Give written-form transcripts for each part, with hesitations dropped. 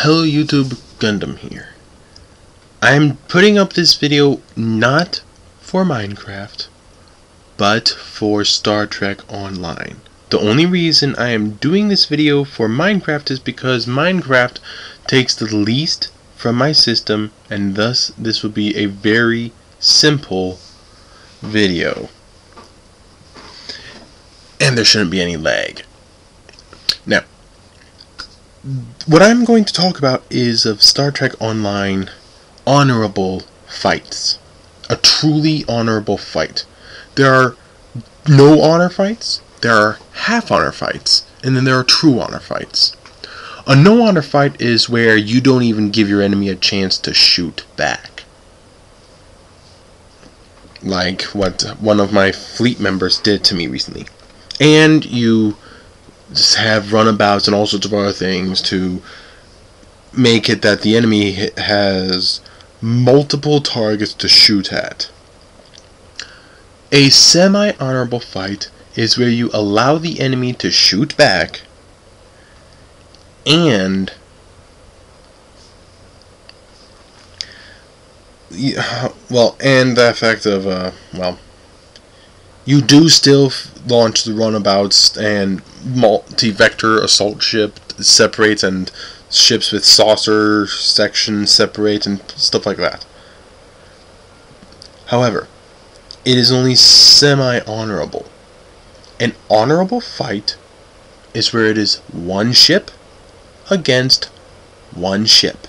Hello YouTube, Gundam here. I'm putting up this video not for Minecraft, but for Star Trek Online. The only reason I am doing this video for Minecraft is because Minecraft takes the least from my system, and thus this will be a very simple video. And there shouldn't be any lag. Now, what I'm going to talk about is of Star Trek Online honorable fights. A truly honorable fight. There are no honor fights, there are half honor fights, and then there are true honor fights. A no honor fight is where you don't even give your enemy a chance to shoot back. Like what one of my fleet members did to me recently. And you just have runabouts and all sorts of other things to make it that the enemy has multiple targets to shoot at. A semi-honorable fight is where you allow the enemy to shoot back and and the fact of you do still launch the runabouts and multi-vector assault ship separates and ships with saucer sections separate and stuff like that. However, it is only semi-honorable. An honorable fight is where it is one ship against one ship.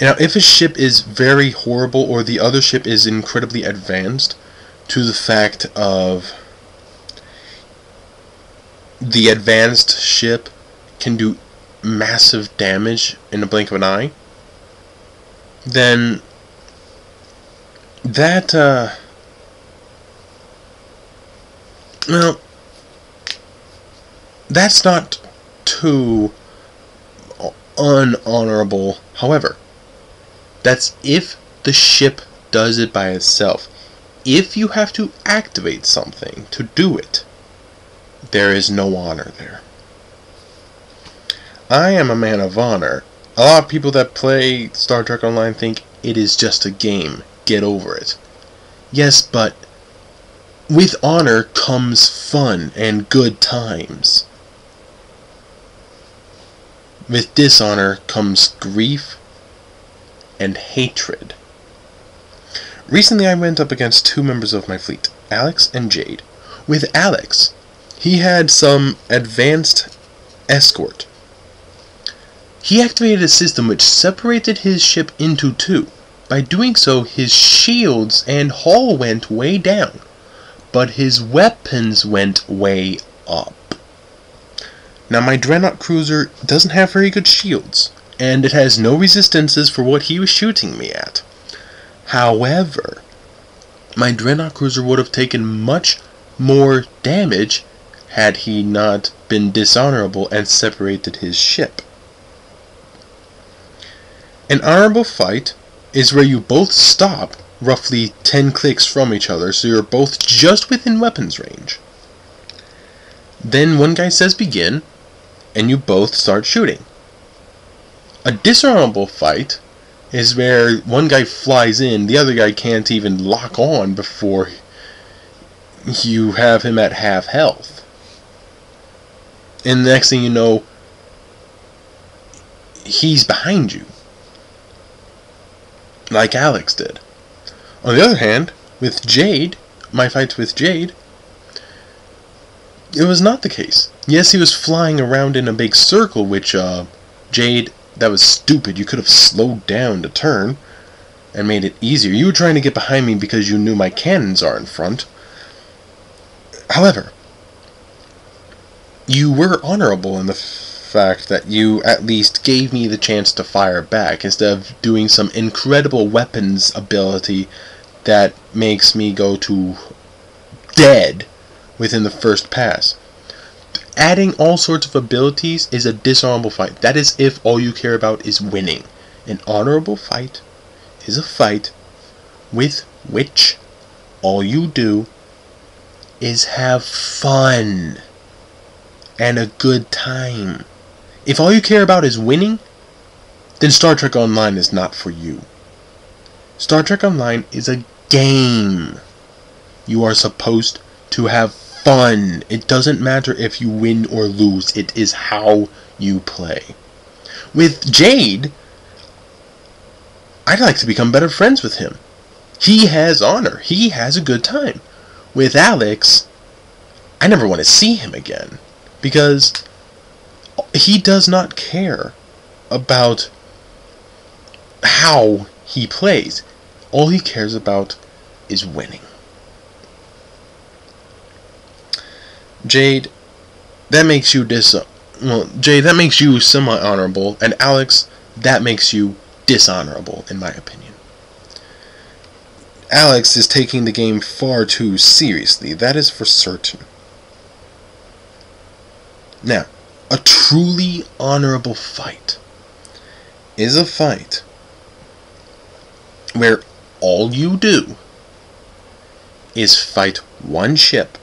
Now, if a ship is very horrible or the other ship is incredibly advanced, to the fact of the advanced ship can do massive damage in the blink of an eye, then that that's not too unhonorable. However, that's if the ship does it by itself. If you have to activate something to do it, there is no honor there. I am a man of honor. A lot of people that play Star Trek Online think it is just a game. Get over it. Yes, but with honor comes fun and good times. With dishonor comes grief and hatred. Recently I went up against two members of my fleet, Alex and Jade. With Alex, he had some advanced escort. He activated a system which separated his ship into two. By doing so, his shields and hull went way down, but his weapons went way up. Now, my Dreadnought cruiser doesn't have very good shields, and it has no resistances for what he was shooting me at. However, my Dreadnought cruiser would have taken much more damage had he not been dishonorable and separated his ship. An honorable fight is where you both stop roughly 10 clicks from each other, so you're both just within weapons range. Then one guy says begin, and you both start shooting. A dishonorable fight is where one guy flies in, the other guy can't even lock on before you have him at half health. And the next thing you know, he's behind you, like Alex did. On the other hand, with Jade, my fights with Jade, it was not the case. Yes, he was flying around in a big circle, which Jade, that was stupid. You could have slowed down to turn and made it easier. You were trying to get behind me because you knew my cannons are in front. However, you were honorable in the fact that you at least gave me the chance to fire back instead of doing some incredible weapons ability that makes me go to dead within the first pass. Adding all sorts of abilities is a dishonorable fight. That is if all you care about is winning. An honorable fight is a fight with which all you do is have fun and a good time. If all you care about is winning, then Star Trek Online is not for you. Star Trek Online is a game. You are supposed to have fun. It doesn't matter if you win or lose. It is how you play. With Jade, I'd like to become better friends with him. He has honor. He has a good time. With Alex, I never want to see him again, because he does not care about how he plays. All he cares about is winning. Jade, that makes you Jade, that makes you semi-honorable, and Alex, that makes you dishonorable, in my opinion. Alex is taking the game far too seriously, that is for certain. Now, a truly honorable fight is a fight where all you do is fight one ship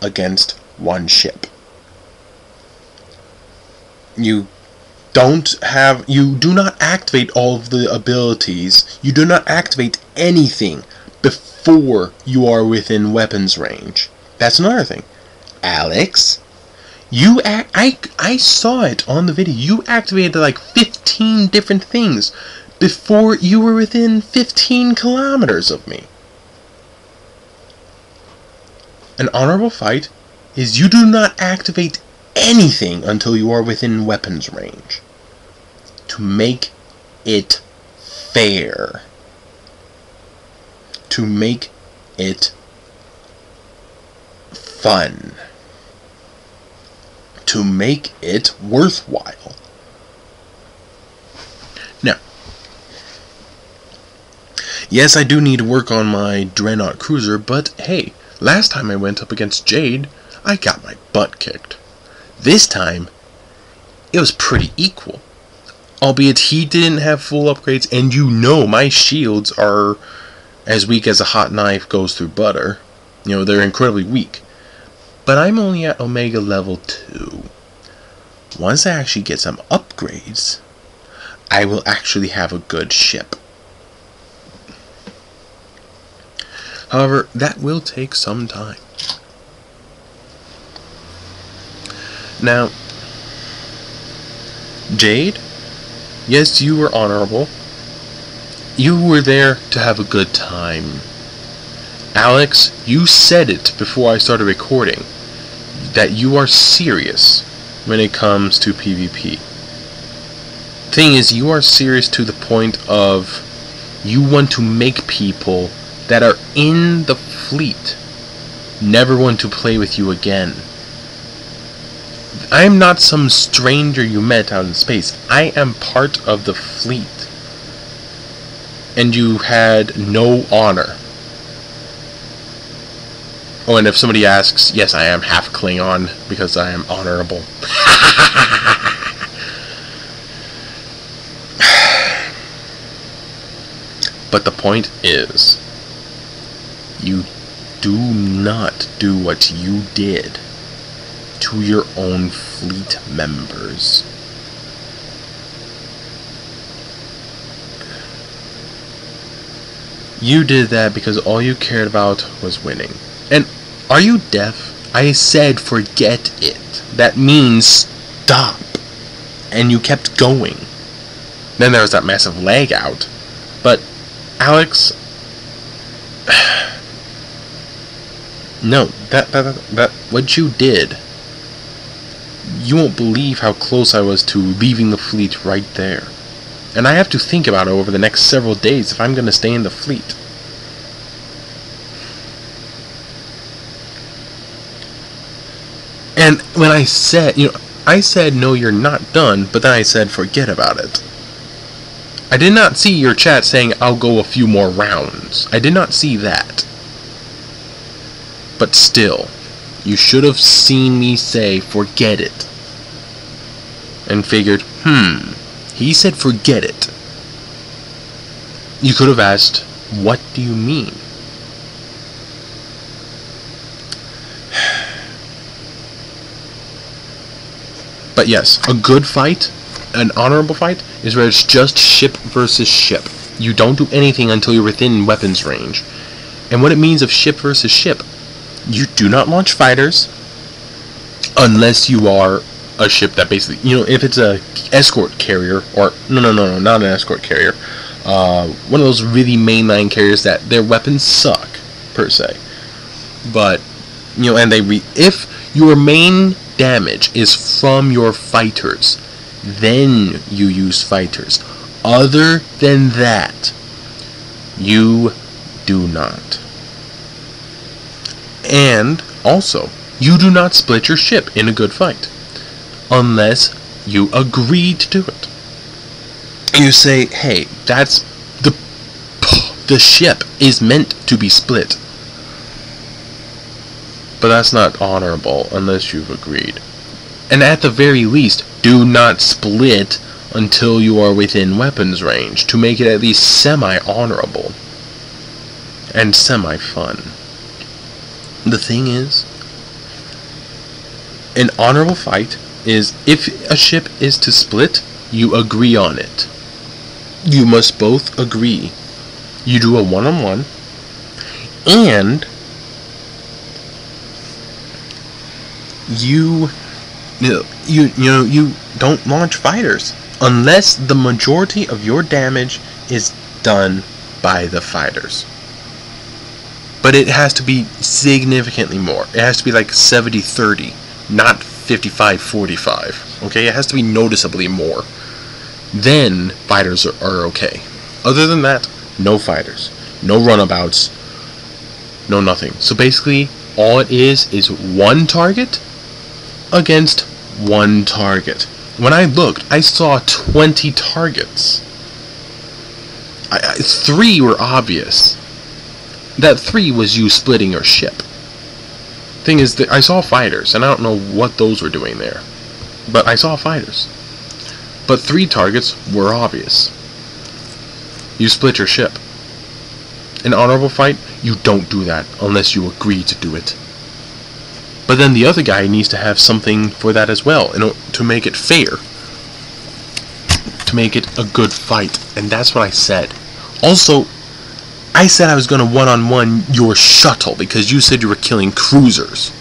against one ship. You do not activate all of the abilities. You do not activate anything before you are within weapons range. That's another thing. Alex, I saw it on the video. You activated like 15 different things before you were within 15 kilometers of me. An honorable fight is you do not activate anything until you are within weapons range. To make it fair. To make it fun. To make it worthwhile. Now, yes, I do need to work on my Dreadnought Cruiser, but hey, last time I went up against Jade, I got my butt kicked. This time, it was pretty equal. Albeit he didn't have full upgrades, and you know my shields are as weak as a hot knife goes through butter. You know, they're incredibly weak. But I'm only at Omega level 2. Once I actually get some upgrades, I will actually have a good ship. However, that will take some time. Now, Jade, yes, you were honorable. You were there to have a good time. Alex, you said it before I started recording, that you are serious when it comes to PvP. Thing is, you are serious to the point of you want to make people that are in the fleet never want to play with you again. I am not some stranger you met out in space. I am part of the fleet. And you had no honor. Oh, and if somebody asks, yes, I am half Klingon because I am honorable. But the point is, you do not do what you did to your own fleet members. You did that because all you cared about was winning. And are you deaf? I said forget it. That means stop. And you kept going. Then there was that massive lag out. But Alex, no, that what you did, you won't believe how close I was to leaving the fleet right there. And I have to think about it over the next several days if I'm going to stay in the fleet. And when I said, I said, no, you're not done, but then I said, forget about it. I did not see your chat saying, I'll go a few more rounds. I did not see that. But still, you should have seen me say, forget it. And figured, he said forget it. You could have asked, what do you mean? But yes, a good fight An honorable fight is where it's just ship versus ship. You don't do anything until you're within weapons range. And what it means of ship versus ship, you do not launch fighters unless you are a ship that basically, if it's a escort carrier, or no, not an escort carrier, one of those really mainline carriers that their weapons suck per se. But and if your main damage is from your fighters, then you use fighters. Other than that, you do not. And also, you do not split your ship in a good fight unless you agree to do it. You say, hey, that's the ship is meant to be split. But that's not honorable unless you've agreed. And at the very least, do not split until you are within weapons range to make it at least semi-honorable and semi-fun. The thing is, an honorable fight is if a ship is to split, you agree on it. You must both agree. You do a one-on-one, and you don't launch fighters unless the majority of your damage is done by the fighters. But it has to be significantly more. It has to be like 70-30, not 55-45. Okay, it has to be noticeably more. Then fighters are okay. Other than that, no fighters, no runabouts, no nothing. So basically, all it is one target against one target. When I looked, I saw 20 targets. 3 were obvious. That 3 was you splitting your ship. Thing is that I saw fighters, and I don't know what those were doing there, but I saw fighters. But 3 targets were obvious. You split your ship. An honorable fight, you don't do that unless you agree to do it. But then the other guy needs to have something for that as well, to make it fair. To make it a good fight. And that's what I said. Also, I said I was going to one-on-one your shuttle because you said you were killing cruisers.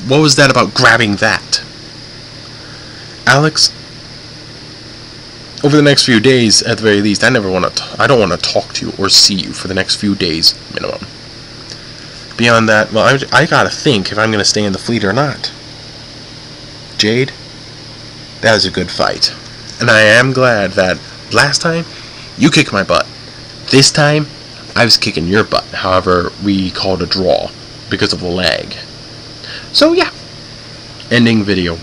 What was that about grabbing that? Alex, over the next few days, at the very least, I don't want to talk to you or see you for the next few days minimum. Beyond that, well, I gotta think if I'm going to stay in the fleet or not. Jade, that was a good fight. And I am glad that last time, you kicked my butt. This time, I was kicking your butt. However, we called a draw because of the lag. So yeah, ending video.